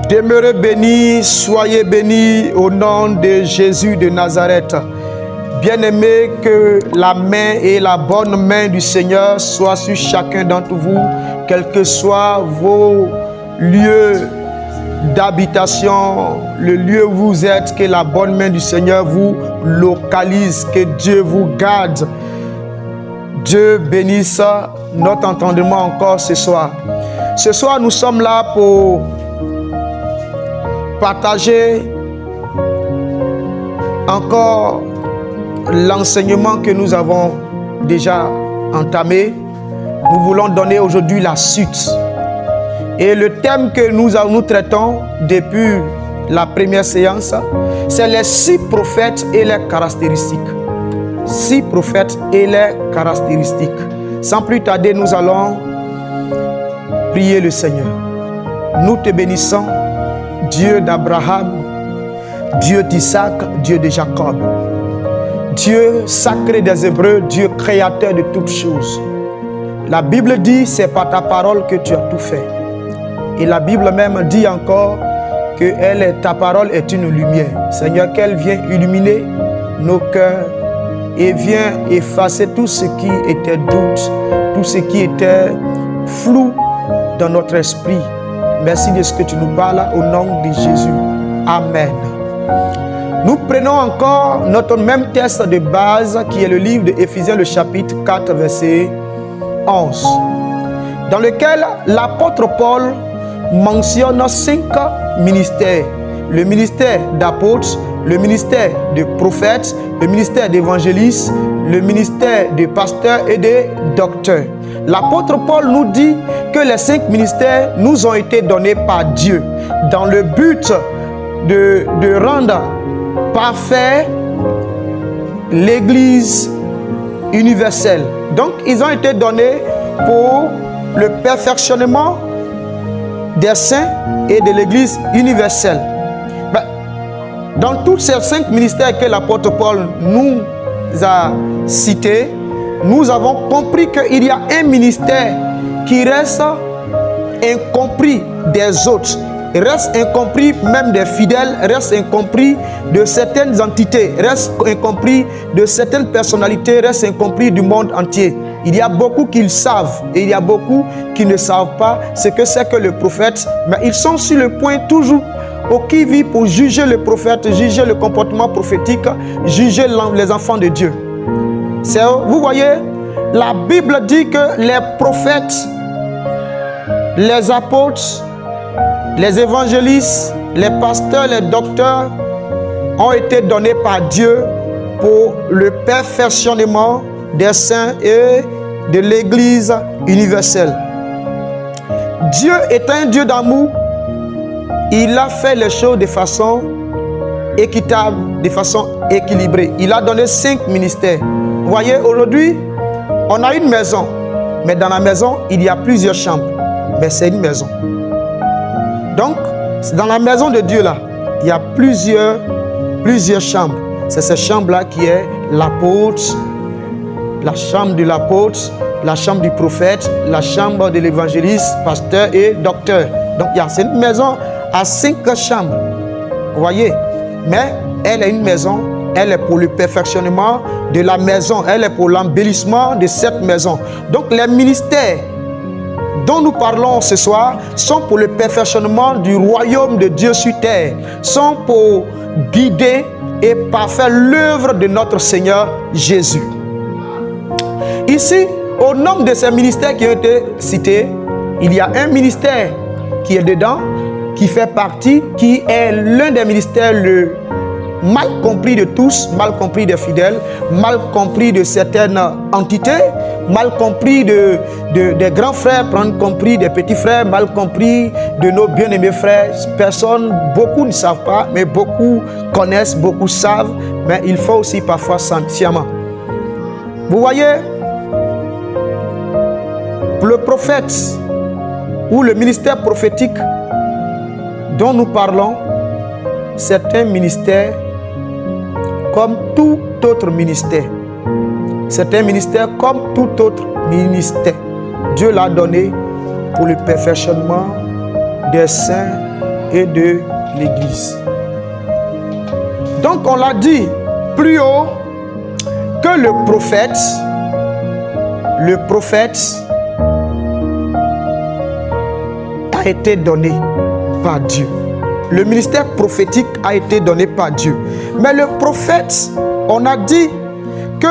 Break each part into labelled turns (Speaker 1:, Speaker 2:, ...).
Speaker 1: Demeurez bénis, soyez bénis au nom de Jésus de Nazareth. Bien-aimés, que la main et la bonne main du Seigneur soient sur chacun d'entre vous, quels que soient vos lieux d'habitation, le lieu où vous êtes, que la bonne main du Seigneur vous localise, que Dieu vous garde. Dieu bénisse notre entendement encore ce soir. Ce soir, nous sommes là pour partager encore l'enseignement que nous avons déjà entamé. Nous voulons donner aujourd'hui la suite. Et le thème que nous traitons depuis la première séance, c'est les 6 prophètes et leurs caractéristiques. 6 prophètes et leurs caractéristiques. Sans plus tarder, nous allons prier le Seigneur. Nous te bénissons, Dieu d'Abraham, Dieu d'Isaac, Dieu de Jacob. Dieu sacré des Hébreux, Dieu créateur de toutes choses. La Bible dit, c'est par ta parole que tu as tout fait. Et la Bible même dit encore que ta parole est une lumière. Seigneur, qu'elle vienne illuminer nos cœurs et vient effacer tout ce qui était doute, tout ce qui était flou dans notre esprit. Merci de ce que tu nous parles au nom de Jésus. Amen. Nous prenons encore notre même texte de base qui est le livre de Éphésiens, le chapitre 4, verset 11, dans lequel l'apôtre Paul mentionne 5 ministères. Le ministère d'apôtre, le ministère de prophète, le ministère d'évangéliste, le ministère de pasteur et de docteur. L'apôtre Paul nous dit que les 5 ministères nous ont été donnés par Dieu dans le but de rendre parfait l'Église universelle. Donc, ils ont été donnés pour le perfectionnement des saints et de l'Église universelle. Dans tous ces 5 ministères que l'apôtre Paul nous a cités, nous avons compris qu'il y a un ministère qui reste incompris des autres, reste incompris même des fidèles, reste incompris de certaines entités, reste incompris de certaines personnalités, reste incompris du monde entier. Il y a beaucoup qui le savent et il y a beaucoup qui ne savent pas ce que c'est que le prophète, mais ils sont sur le point toujours au qui-vive pour juger le prophète, juger le comportement prophétique, juger les enfants de Dieu. Vous voyez, la Bible dit que les prophètes, les apôtres, les évangélistes, les pasteurs, les docteurs ont été donnés par Dieu pour le perfectionnement des saints et de l'Église universelle. Dieu est un Dieu d'amour. Il a fait les choses de façon équitable, de façon équilibrée. Il a donné 5 ministères. Vous voyez, aujourd'hui, on a une maison, mais dans la maison, il y a plusieurs chambres. Mais c'est une maison. Donc, dans la maison de Dieu, là, il y a plusieurs chambres. C'est cette chambre-là qui est l'apôtre, la chambre de l'apôtre, la chambre du prophète, la chambre de l'évangéliste, pasteur et docteur. Donc, c'est une maison à 5 chambres. Vous voyez? Mais elle est une maison, elle est pour le perfectionnement de la maison, elle est pour l'embellissement de cette maison. Donc, les ministères dont nous parlons ce soir sont pour le perfectionnement du royaume de Dieu sur terre, sont pour guider et parfaire l'œuvre de notre Seigneur Jésus. Ici, au nombre de ces ministères qui ont été cités, il y a un ministère qui est dedans, qui fait partie, qui est l'un des ministères le mal compris de tous, mal compris des fidèles, mal compris de certaines entités, mal compris des grands frères, mal compris des petits frères, mal compris de nos bien-aimés frères. Beaucoup ne savent pas, mais beaucoup connaissent, beaucoup savent, mais il faut aussi parfois sciemment. Vous voyez, le prophète ou le ministère prophétique dont nous parlons, c'est un ministère comme tout autre ministère. c'est un ministère comme tout autre ministère. Dieu l'a donné pour le perfectionnement des saints et de l'Église. Donc on l'a dit plus haut que le prophète a été donné par Dieu. Le ministère prophétique a été donné par Dieu. Mais le prophète, on a dit que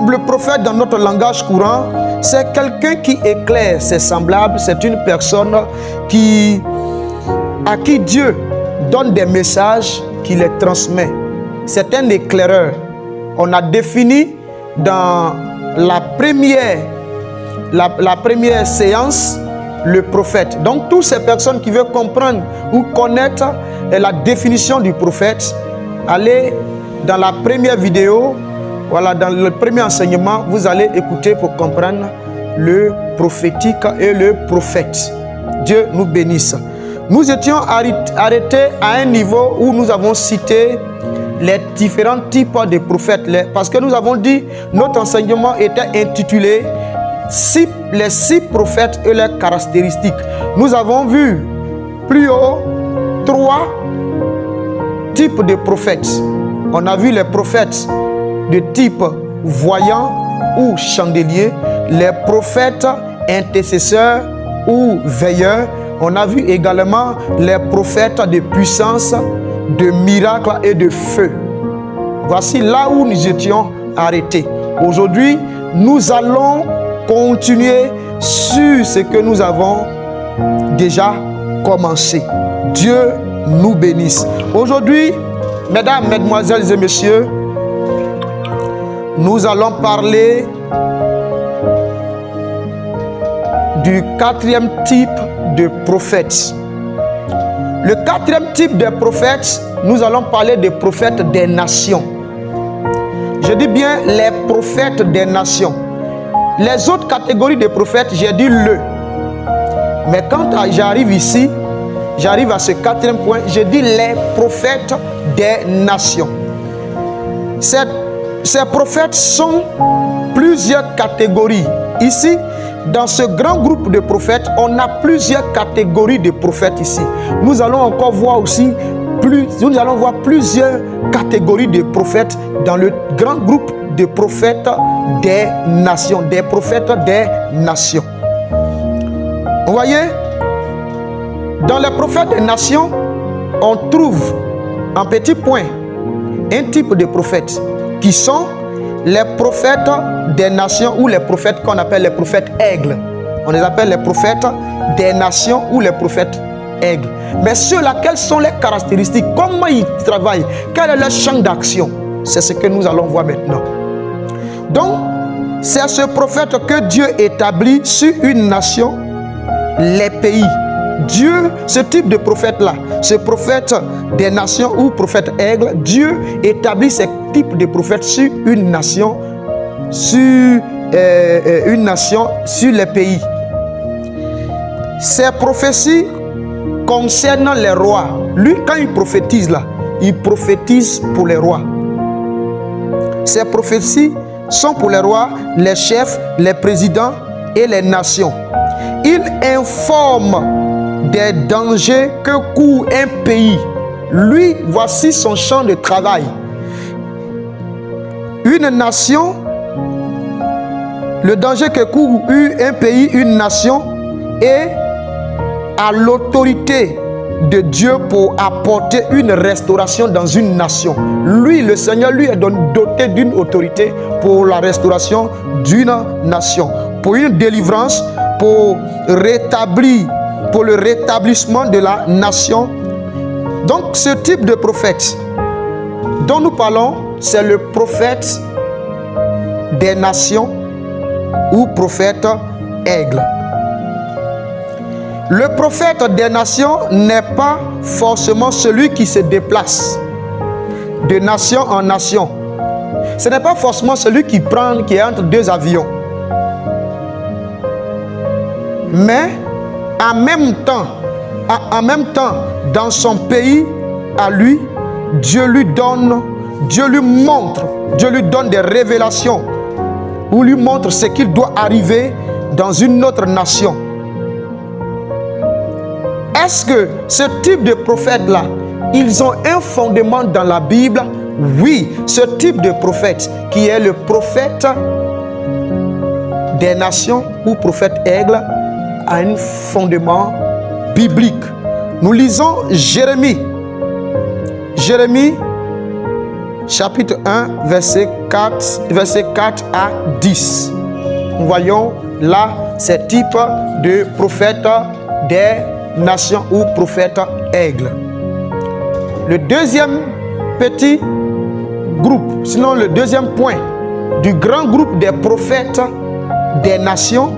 Speaker 1: le prophète dans notre langage courant, c'est quelqu'un qui éclaire ses semblables, c'est une personne à qui Dieu donne des messages, qui les transmet. C'est un éclaireur. On a défini dans la première séance le prophète. Donc toutes ces personnes qui veulent comprendre ou connaître la définition du prophète, allez dans la première vidéo, voilà, dans le premier enseignement, vous allez écouter pour comprendre le prophétique et le prophète. Dieu nous bénisse. Nous étions arrêtés à un niveau où nous avons cité les différents types de prophètes, parce que nous avons dit notre enseignement était intitulé les 6 prophètes et leurs caractéristiques. Nous avons vu plus haut 3 types de prophètes. On a vu les prophètes de type voyant ou chandelier, les prophètes intercesseurs ou veilleurs. On a vu également les prophètes de puissance, de miracles et de feu. Voici là où nous étions arrêtés. Aujourd'hui, nous allons continuer sur ce que nous avons déjà commencé. Dieu nous bénisse. Aujourd'hui, mesdames, mesdemoiselles et messieurs, nous allons parler du 4e type de prophètes. Le 4e type de prophètes, nous allons parler des prophètes des nations. Je dis bien les prophètes des nations. Les autres catégories de prophètes, j'ai dit le. Mais quand j'arrive ici, j'arrive à ce 4e point, je dis les prophètes des nations. Ces prophètes sont plusieurs catégories. Ici, dans ce grand groupe de prophètes, on a plusieurs catégories de prophètes ici. Nous allons encore voir aussi plusieurs catégories de prophètes dans le grand groupe de prophètes des nations, des prophètes des nations. Vous voyez, dans les prophètes des nations, on trouve en petit point un type de prophètes qui sont les prophètes des nations ou les prophètes qu'on appelle les prophètes aigles. On les appelle les prophètes des nations ou les prophètes aigles. Mais ceux-là, quelles sont les caractéristiques? Comment ils travaillent? Quel est leur champ d'action? C'est ce que nous allons voir maintenant. Donc, c'est ce prophète que Dieu établit sur une nation, les pays. Dieu, ce type de prophète-là, ce prophète des nations ou prophète aigle, Dieu établit ce type de prophète sur une nation, sur les pays. Ces prophéties concernent les rois. Lui, quand il prophétise là, il prophétise pour les rois. Ces prophéties sont pour les rois, les chefs, les présidents et les nations. Il informe des dangers que court un pays. Lui, voici son champ de travail. Une nation, le danger que court un pays, une nation, est à l'autorité de Dieu pour apporter une restauration dans une nation. Lui, le Seigneur, lui est doté d'une autorité pour la restauration d'une nation, pour une délivrance, pour le rétablissement de la nation. Donc, ce type de prophète dont nous parlons, c'est le prophète des nations ou prophète aigle. Le prophète des nations n'est pas forcément celui qui se déplace de nation en nation. Ce n'est pas forcément celui qui est entre 2 avions. Mais en même temps, dans son pays, à lui, Dieu lui montre, Dieu lui donne des révélations ou lui montre ce qu'il doit arriver dans une autre nation. Est-ce que ce type de prophètes-là, ils ont un fondement dans la Bible? Oui, ce type de prophète qui est le prophète des nations ou prophète aigle a un fondement biblique. Nous lisons Jérémie. Jérémie, chapitre 1, verset 4 à 10. Nous voyons là ce type de prophète des nations ou prophète aigle. Le deuxième petit groupe, sinon le deuxième point du grand groupe des prophètes des nations,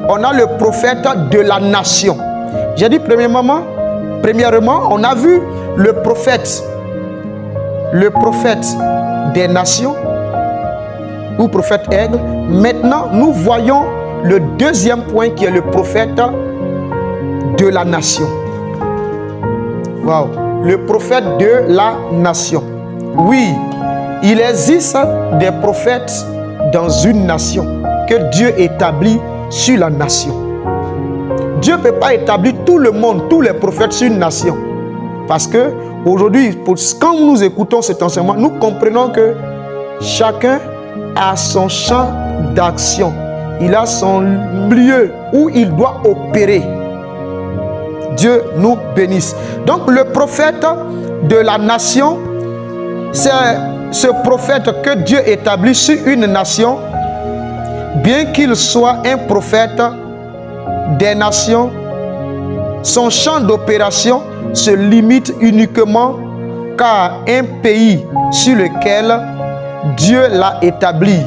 Speaker 1: on a le prophète de la nation. J'ai dit premièrement, on a vu le prophète des nations ou prophète aigle. Maintenant, nous voyons le deuxième point qui est le prophète de la nation. Wow. Le prophète de la nation. Oui, il existe des prophètes dans une nation que Dieu établit sur la nation. Dieu ne peut pas établir tout le monde, tous les prophètes sur une nation. Parce que aujourd'hui, quand nous écoutons cet enseignement, nous comprenons que chacun a son champ d'action. Il a son lieu où il doit opérer. Dieu nous bénisse. Donc le prophète de la nation, c'est ce prophète que Dieu établit sur une nation, bien qu'il soit un prophète des nations, son champ d'opération se limite uniquement qu'à un pays sur lequel Dieu l'a établi.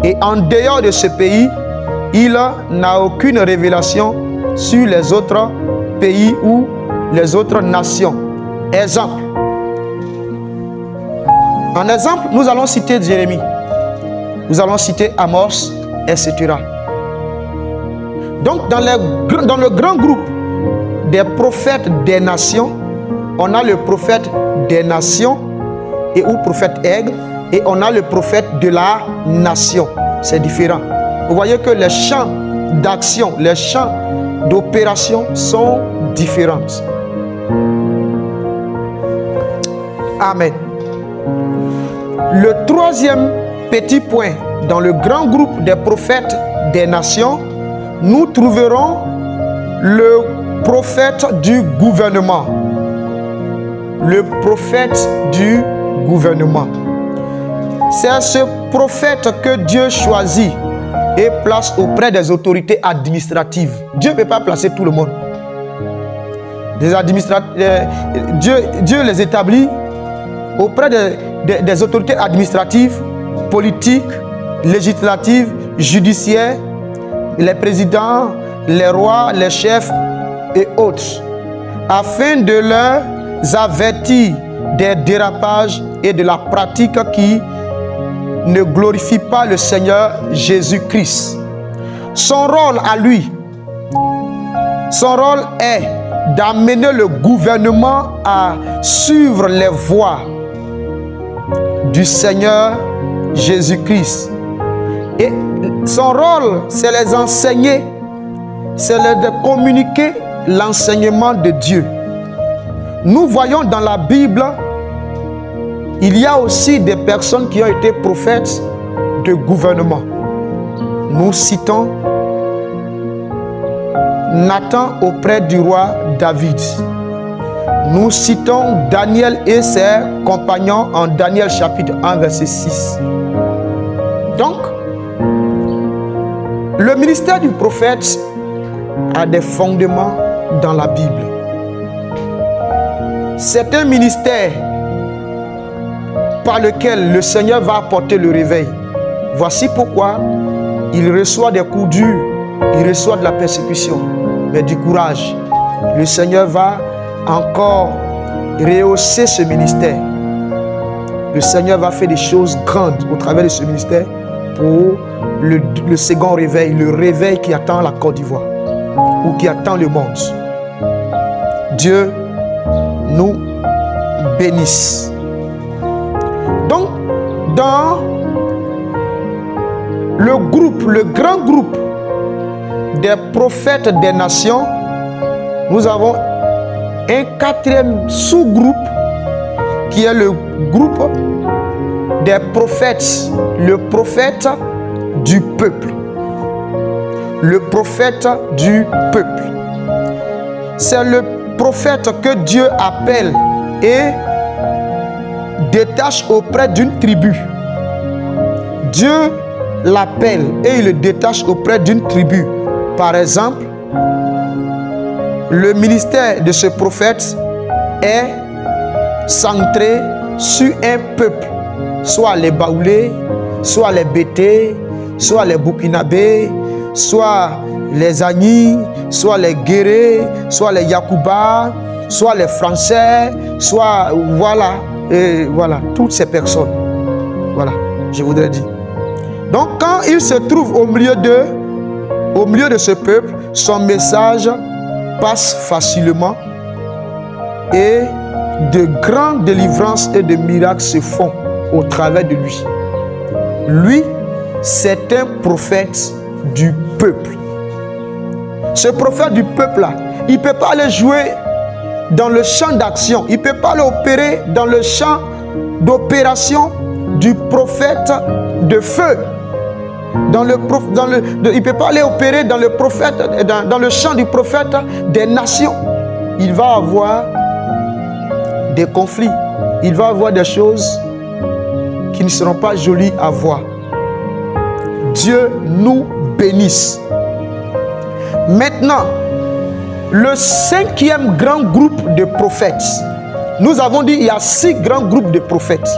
Speaker 1: Et en dehors de ce pays, il n'a aucune révélation sur les autres pays ou les autres nations. Exemple. En exemple, nous allons citer Jérémie. Nous allons citer Amos, etc. Donc, dans le grand groupe des prophètes des nations, on a le prophète des nations ou prophète aigle, et on a le prophète de la nation. C'est différent. Vous voyez que les champs d'action, les champs d'opération sont différents. Amen. Le troisième petit point, dans le grand groupe des prophètes des nations, nous trouverons le prophète du gouvernement. Le prophète du gouvernement. C'est ce prophète que Dieu choisit et place auprès des autorités administratives. Dieu ne peut pas placer tout le monde. Dieu les établit auprès des autorités administratives, politiques, législatives, judiciaires, les présidents, les rois, les chefs et autres, afin de leur avertir des dérapages et de la pratique qui ne glorifie pas le Seigneur Jésus-Christ. Son rôle à lui, son rôle est d'amener le gouvernement à suivre les voies du Seigneur Jésus-Christ. Et son rôle, c'est les enseigner, c'est de communiquer l'enseignement de Dieu. Nous voyons dans la Bible, il y a aussi des personnes qui ont été prophètes de gouvernement. Nous citons Nathan auprès du roi David. Nous citons Daniel et ses compagnons en Daniel chapitre 1 verset 6. Donc, le ministère du prophète a des fondements dans la Bible. C'est un ministère par lequel le Seigneur va apporter le réveil. Voici pourquoi il reçoit des coups durs, il reçoit de la persécution, mais du courage. Le Seigneur va encore rehausser ce ministère. Le Seigneur va faire des choses grandes au travers de ce ministère pour le second réveil, le réveil qui attend la Côte d'Ivoire ou qui attend le monde. Dieu nous bénisse. Donc, dans le grand groupe des prophètes des nations, nous avons un quatrième sous-groupe qui est le groupe des prophètes, le prophète du peuple. Le prophète du peuple. C'est le prophète que Dieu appelle et détache auprès d'une tribu. Dieu l'appelle et il le détache auprès d'une tribu. Par exemple, le ministère de ce prophète est centré sur un peuple, soit les Baoulés, soit les Bétés, soit les Burkinabés, soit les Agnis, soit les Guérés, soit les Yacouba, soit les Français, soit voilà, toutes ces personnes. Voilà, je voudrais dire. Donc quand il se trouve au milieu de ce peuple, son message passe facilement et de grandes délivrances et de miracles se font au travers de lui. Lui, c'est un prophète du peuple. Ce prophète du peuple-là, il ne peut pas aller jouer dans le champ d'action, il ne peut pas aller opérer dans le champ d'opération du prophète de feu. Il ne peut pas aller opérer dans le champ du prophète des nations. Il va avoir des conflits, il va avoir des choses qui ne seront pas jolies à voir. Dieu nous bénisse. Maintenant, le cinquième grand groupe de prophètes. Nous avons dit il y a 6 grands groupes de prophètes.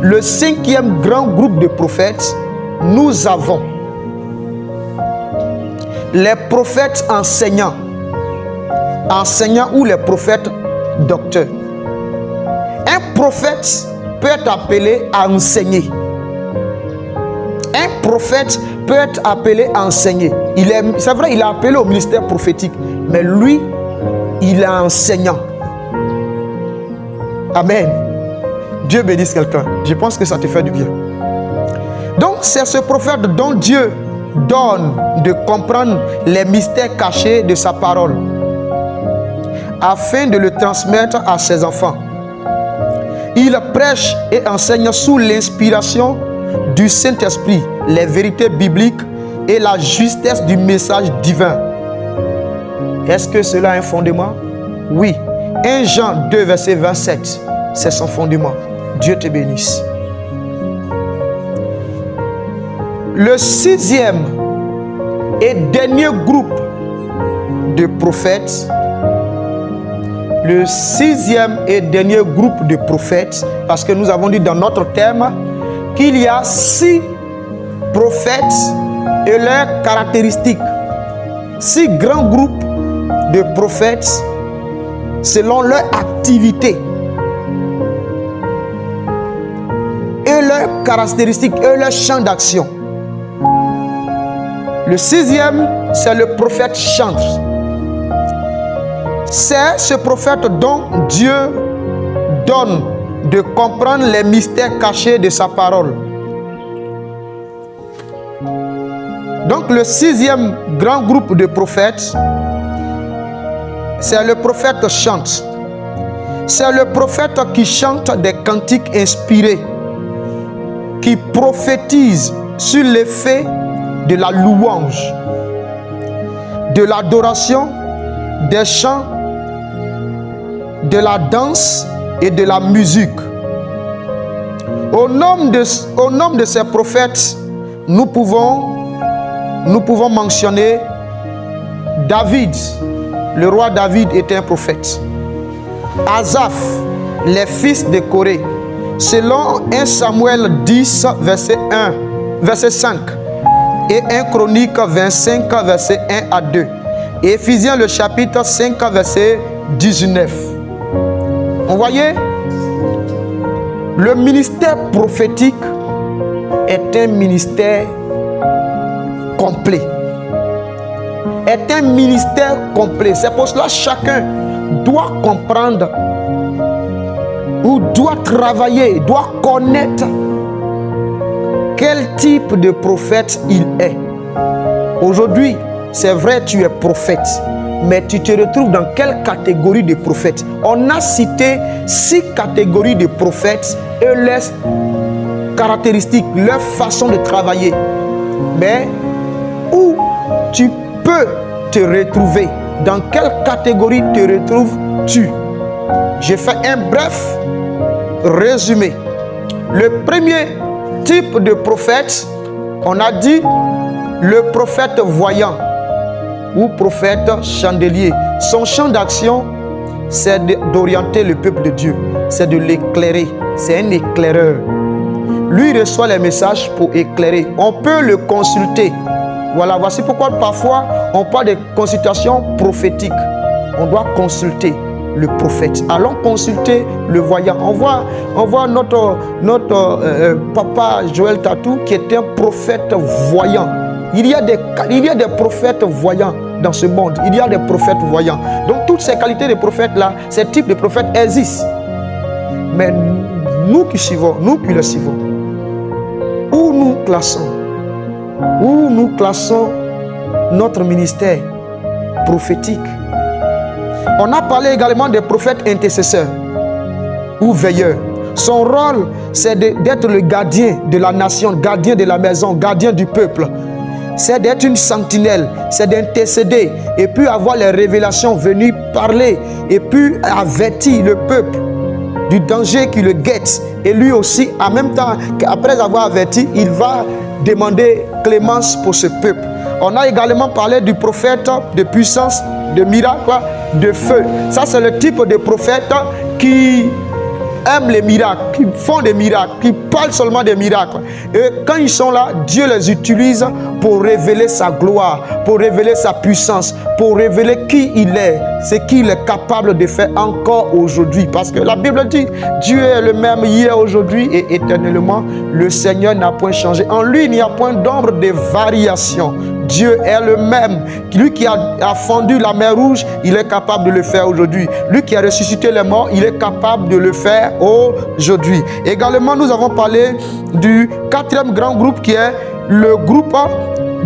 Speaker 1: Le cinquième grand groupe de prophètes, nous avons les prophètes enseignants ou les prophètes docteurs. Un prophète peut être appelé à enseigner. Un prophète peut être appelé à enseigner. C'est vrai, il est appelé au ministère prophétique, mais lui, il est enseignant. Amen. Dieu bénisse quelqu'un. Je pense que ça te fait du bien. Donc, c'est ce prophète dont Dieu donne de comprendre les mystères cachés de sa parole, afin de le transmettre à ses enfants. Il prêche et enseigne sous l'inspiration du Saint-Esprit les vérités bibliques et la justesse du message divin. Est-ce que cela a un fondement? Oui. 1 Jean 2, verset 27, c'est son fondement. Dieu te bénisse. Le 6e et dernier groupe de prophètes, le 6e et dernier groupe de prophètes, parce que nous avons dit dans notre thème qu'il y a 6 prophètes et leurs caractéristiques. 6 grands groupes de prophètes selon leur activité et leurs caractéristiques et leur champ d'action. Le 6e, c'est le prophète chantre. C'est ce prophète dont Dieu donne de comprendre les mystères cachés de sa parole. Donc le 6e grand groupe de prophètes, c'est le prophète chante. C'est le prophète qui chante des cantiques inspirés, qui prophétise sur l'effet de la louange, de l'adoration, des chants, de la danse et de la musique. Au nom de ces prophètes, nous pouvons mentionner David. Le roi David était un prophète. Asaph, les fils de Corée. Selon 1 Samuel 10, verset 5. Et 1 Chronique 25, verset 1 à 2. Et Éphésiens, le chapitre 5, verset 19. Vous voyez, le ministère prophétique est un ministère complet. Est un ministère complet. C'est pour cela que chacun doit comprendre ou doit travailler, doit connaître quel type de prophète il est. Aujourd'hui, c'est vrai, tu es prophète, mais tu te retrouves dans quelle catégorie de prophète? On a cité 6 catégories de prophètes et leurs caractéristiques, leur façon de travailler. Mais où tu peux te retrouver? Dans quelle catégorie te retrouves-tu? J'ai fait un bref résumé. Le premier type de prophète, on a dit le prophète voyant ou prophète chandelier. Son champ d'action, c'est d'orienter le peuple de Dieu, c'est de l'éclairer, c'est un éclaireur. Lui reçoit les messages pour éclairer. On peut le consulter. Voilà, voici pourquoi parfois on parle de consultation prophétique. On doit consulter le prophète. Allons consulter le voyant. On voit notre papa Joël Tatou qui est un prophète voyant. Il y a des prophètes voyants dans ce monde. Il y a des prophètes voyants. Donc toutes ces qualités de prophètes-là, ces types de prophètes existent. Mais nous qui suivons, nous qui le suivons, où nous classons notre ministère prophétique. On a parlé également des prophètes intercesseurs ou veilleurs. Son rôle, c'est d'être le gardien de la nation, gardien de la maison, gardien du peuple. C'est d'être une sentinelle, c'est d'intercéder et puis avoir les révélations, venir parler et puis avertir le peuple du danger qui le guette. Et lui aussi, en même temps, après avoir averti, il va demander clémence pour ce peuple. On a également parlé du prophète de puissance, de miracle, de feu. Ça, c'est le type de prophète qui aiment les miracles, qui font des miracles, qui parlent seulement des miracles. Et quand ils sont là, Dieu les utilise pour révéler sa gloire, pour révéler sa puissance, pour révéler qui il est, ce qu'il est capable de faire encore aujourd'hui. Parce que la Bible dit, Dieu est le même hier, aujourd'hui et éternellement. Le Seigneur n'a point changé. En lui, il n'y a point d'ombre de variation. Dieu est le même. Lui qui a fendu la mer Rouge, il est capable de le faire aujourd'hui. Lui qui a ressuscité les morts, il est capable de le faire aujourd'hui. Également, nous avons parlé du 4e grand groupe qui est le groupe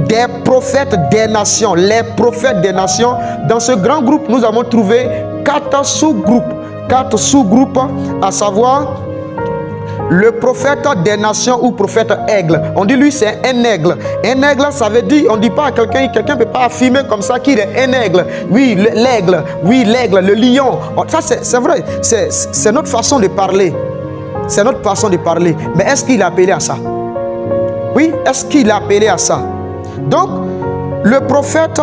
Speaker 1: des prophètes des nations. Les prophètes des nations. Dans ce grand groupe, nous avons trouvé 4 sous-groupes. 4 sous-groupes, à savoir le prophète des nations ou prophète aigle. On dit lui c'est un aigle. Un aigle, ça veut dire, on ne dit pas à quelqu'un ne peut pas affirmer comme ça qu'il est un aigle. Oui, l'aigle, le lion. Ça c'est vrai, c'est notre façon de parler. C'est notre façon de parler. Mais est-ce qu'il est appelé à ça? Oui, est-ce qu'il est appelé à ça? Donc, le prophète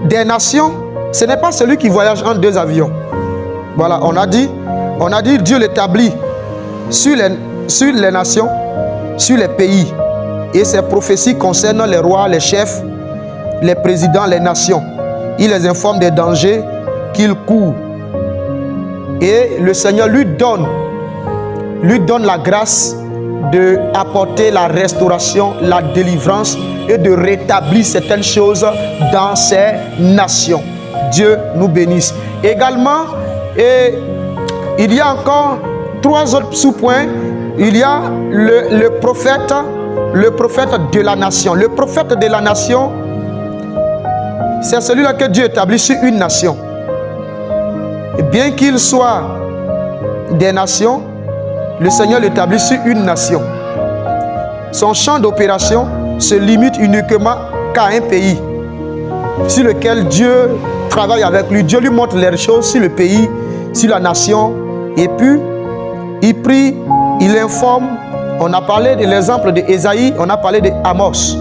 Speaker 1: des nations, ce n'est pas celui qui voyage en 2 avions. Voilà, on a dit Dieu l'établit sur les nations, sur les pays. Et ces prophéties concernent les rois, les chefs, les présidents, les nations. Il les informe des dangers qu'ils courent. Et le Seigneur lui donne la grâce d'apporter la restauration, la délivrance et de rétablir certaines choses dans ces nations. Dieu nous bénisse. Également, il y a encore 3 autres sous-points. Il y a le prophète de la nation. Le prophète de la nation, c'est celui-là que Dieu établit sur une nation. Et bien qu'il soit des nations, le Seigneur l'établit sur une nation. Son champ d'opération se limite uniquement qu'à un pays sur lequel Dieu travaille avec lui. Dieu lui montre les choses sur le pays, sur la nation. Et puis, il prie, il informe. On a parlé de l'exemple d'Ésaïe, on a parlé d'Amos.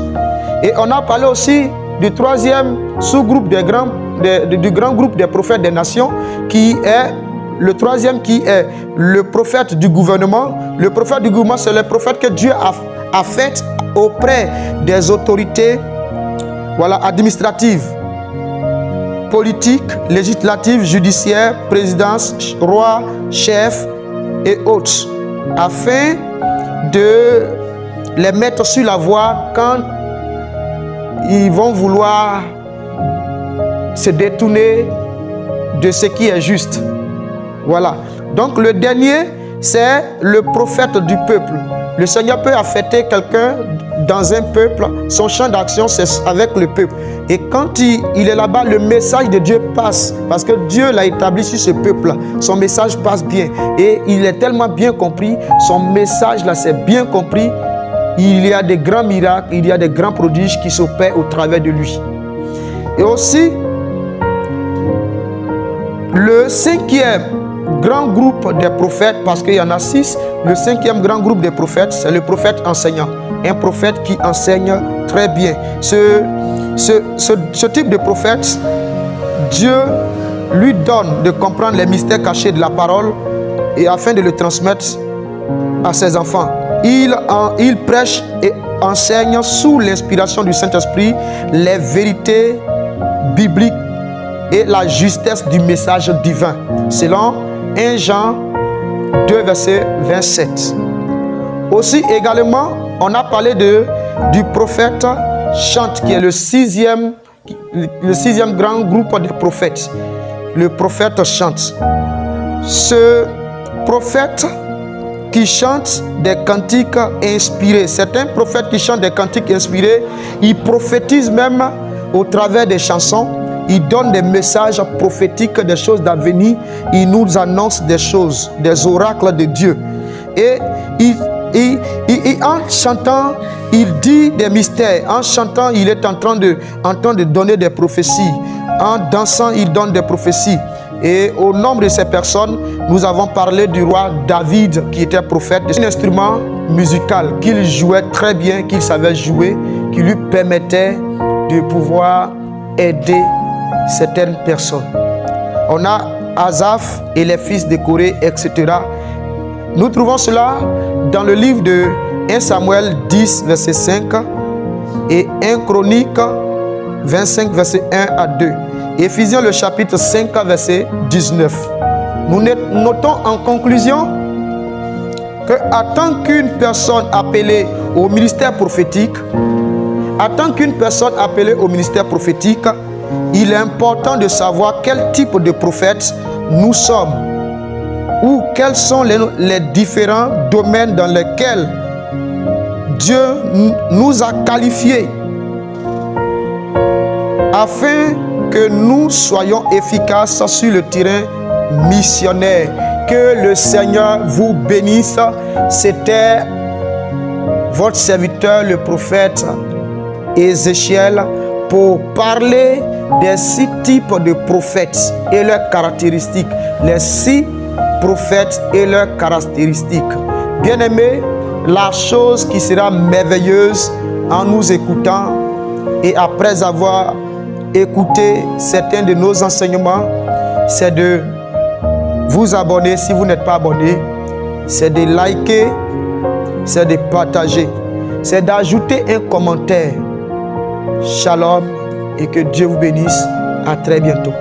Speaker 1: Et on a parlé aussi du 3e sous-groupe du grand groupe des prophètes des nations, qui est le 3e, qui est le prophète du gouvernement. Le prophète du gouvernement, c'est le prophète que Dieu a fait auprès des autorités, voilà, administratives, politiques, législatives, judiciaires, présidence, roi, chef et autres, afin de les mettre sur la voie quand ils vont vouloir se détourner de ce qui est juste. Voilà. Donc le dernier, c'est le prophète du peuple. Le Seigneur peut affecter quelqu'un dans un peuple, son champ d'action c'est avec le peuple. Et quand il est là-bas, le message de Dieu passe, parce que Dieu l'a établi sur ce peuple-là. Son message passe bien. Et il est tellement bien compris, son message là c'est bien compris. Il y a des grands miracles, il y a des grands prodiges qui s'opèrent au travers de lui. Et aussi, le cinquième grand groupe des prophètes, parce qu'il y en a 6, le cinquième grand groupe des prophètes, c'est le prophète enseignant. Un prophète qui enseigne très bien. Ce type de prophète, Dieu lui donne de comprendre les mystères cachés de la parole et afin de le transmettre à ses enfants. Il prêche et enseigne sous l'inspiration du Saint-Esprit les vérités bibliques et la justesse du message divin, selon 1 Jean 2, verset 27. Aussi également, on a parlé du prophète chante, qui est le sixième grand groupe des prophètes. Le prophète chante. Ce prophète qui chante des cantiques inspirés. Certains prophètes qui chantent des cantiques inspirés, ils prophétisent même au travers des chansons. Ils donnent des messages prophétiques, des choses d'avenir. Ils nous annoncent des choses, des oracles de Dieu. Et en chantant, il dit des mystères. En chantant, il est en train de donner des prophéties. En dansant, il donne des prophéties. Et au nombre de ces personnes, nous avons parlé du roi David qui était prophète. C'est un instrument musical qu'il jouait très bien, qu'il savait jouer, qui lui permettait de pouvoir aider certaines personnes. On a Asaph et les fils de Corée, etc. Nous trouvons cela dans le livre de 1 Samuel 10, verset 5 et 1 Chronique 25, verset 1 à 2. Éphésiens le chapitre 5, verset 19. Nous notons en conclusion que en tant qu'une personne appelée au ministère prophétique, il est important de savoir quel type de prophète nous sommes ou quels sont les différents domaines dans lesquels Dieu nous a qualifiés afin que nous soyons efficaces sur le terrain missionnaire. Que le Seigneur vous bénisse. C'était votre serviteur, le prophète Ézéchiel, pour parler des 6 types de prophètes et leurs caractéristiques. Les 6 prophètes et leurs caractéristiques. Bien-aimés, la chose qui sera merveilleuse en nous écoutant et après avoir écouté certains de nos enseignements, c'est de vous abonner si vous n'êtes pas abonné, c'est de liker, c'est de partager, c'est d'ajouter un commentaire. Shalom et que Dieu vous bénisse. À très bientôt.